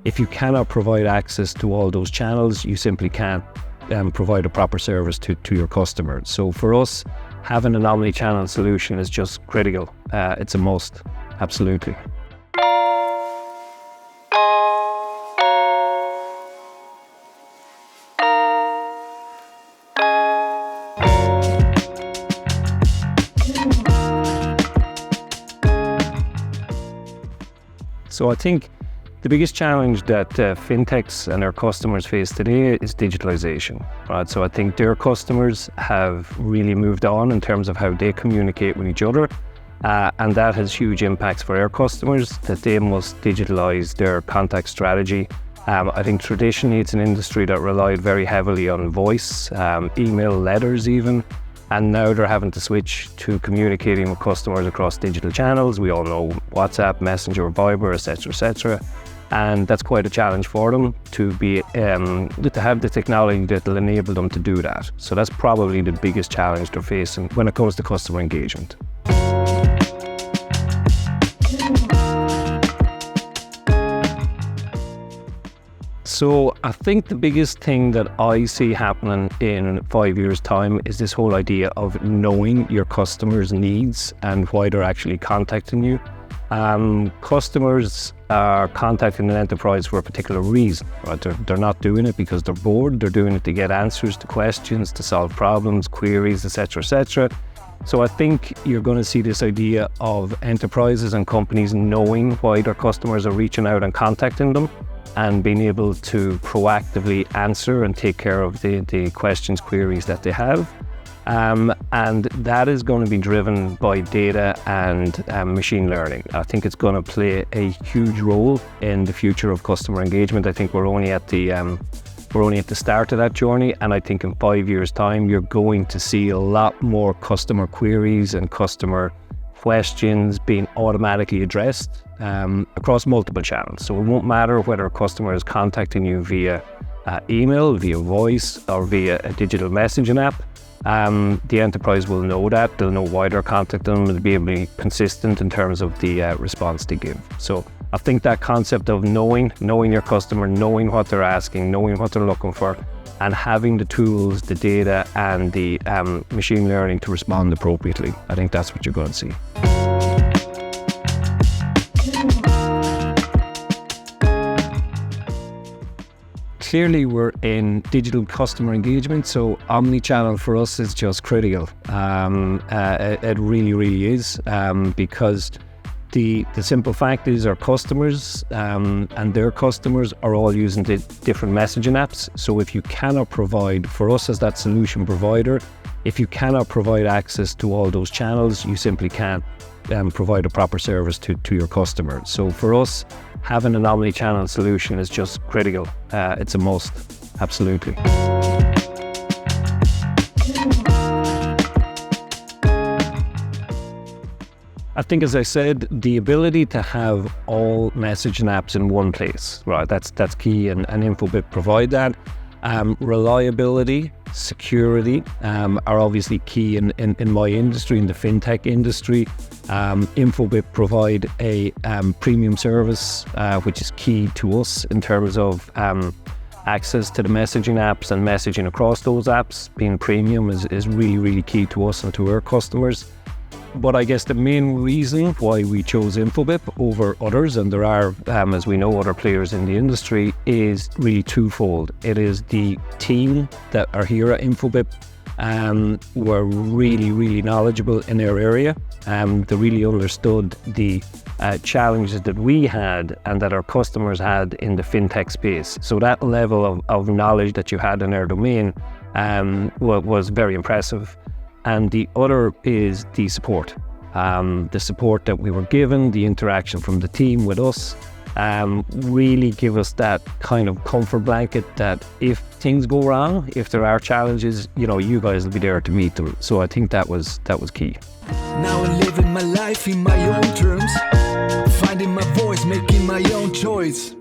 If you cannot provide access to all those channels, you simply can't provide a proper service to your customer. So for us, having an omni-channel solution is just critical. It's a must, absolutely. So I think the biggest challenge that fintechs and their customers face today is digitalization, right? So I think their customers have really moved on in terms of how they communicate with each other, and that has huge impacts for their customers, that they must digitalize their contact strategy. I think traditionally it's an industry that relied very heavily on voice, email, letters even, and now they're having to switch to communicating with customers across digital channels. We all know WhatsApp, Messenger, Viber, etc. And that's quite a challenge for them to have the technology that will enable them to do that. So that's probably the biggest challenge they're facing when it comes to customer engagement. So I think the biggest thing that I see happening in 5 years' time is this whole idea of knowing your customers' needs and why they're actually contacting you. Customers are contacting an enterprise for a particular reason, right? They're not doing it because they're bored. They're doing it to get answers to questions, to solve problems, queries, etc. So I think you're going to see this idea of enterprises and companies knowing why their customers are reaching out and contacting them, and being able to proactively answer and take care of the questions, queries that they have. And that is going to be driven by data and machine learning. I think it's going to play a huge role in the future of customer engagement. I think we're only at the start of that journey, and I think in 5 years' time you're going to see a lot more customer queries and customer questions being automatically addressed across multiple channels. So it won't matter whether a customer is contacting you via email, via voice, or via a digital messaging app. The enterprise will know that. They'll know why they're contacting them. They'll be able to be consistent in terms of the response they give. So I think that concept of knowing your customer, knowing what they're asking, knowing what they're looking for, and having the tools, the data, and the machine learning to respond appropriately. I think that's what you're going to see. Clearly, we're in digital customer engagement, so omni-channel for us is just critical. It really is, because the simple fact is our customers and their customers are all using the different messaging apps. So if you cannot provide, for us as that solution provider, if you cannot provide access to all those channels, you simply can't provide a proper service to your customer. So for us, having an omni-channel solution is just critical. It's a must, absolutely. I think, as I said, the ability to have all messaging apps in one place, right? That's key, and Infobip provide that. Reliability, security are obviously key in my industry, in the fintech industry. Infobip provide a premium service, which is key to us in terms of access to the messaging apps and messaging across those apps. Being premium is really key to us and to our customers. But I guess the main reason why we chose Infobip over others, and there are, as we know, other players in the industry, is really twofold. It is the team that are here at Infobip who are really knowledgeable in their area. They really understood the challenges that we had and that our customers had in the fintech space. So that level of knowledge that you had in our domain was very impressive. And the other is the support. The support that we were given, the interaction from the team with us, really give us that kind of comfort blanket that if things go wrong, if there are challenges, you guys will be there to meet them. So I think that was key. Now I'm living my life in my own terms, finding my voice, making my own choice.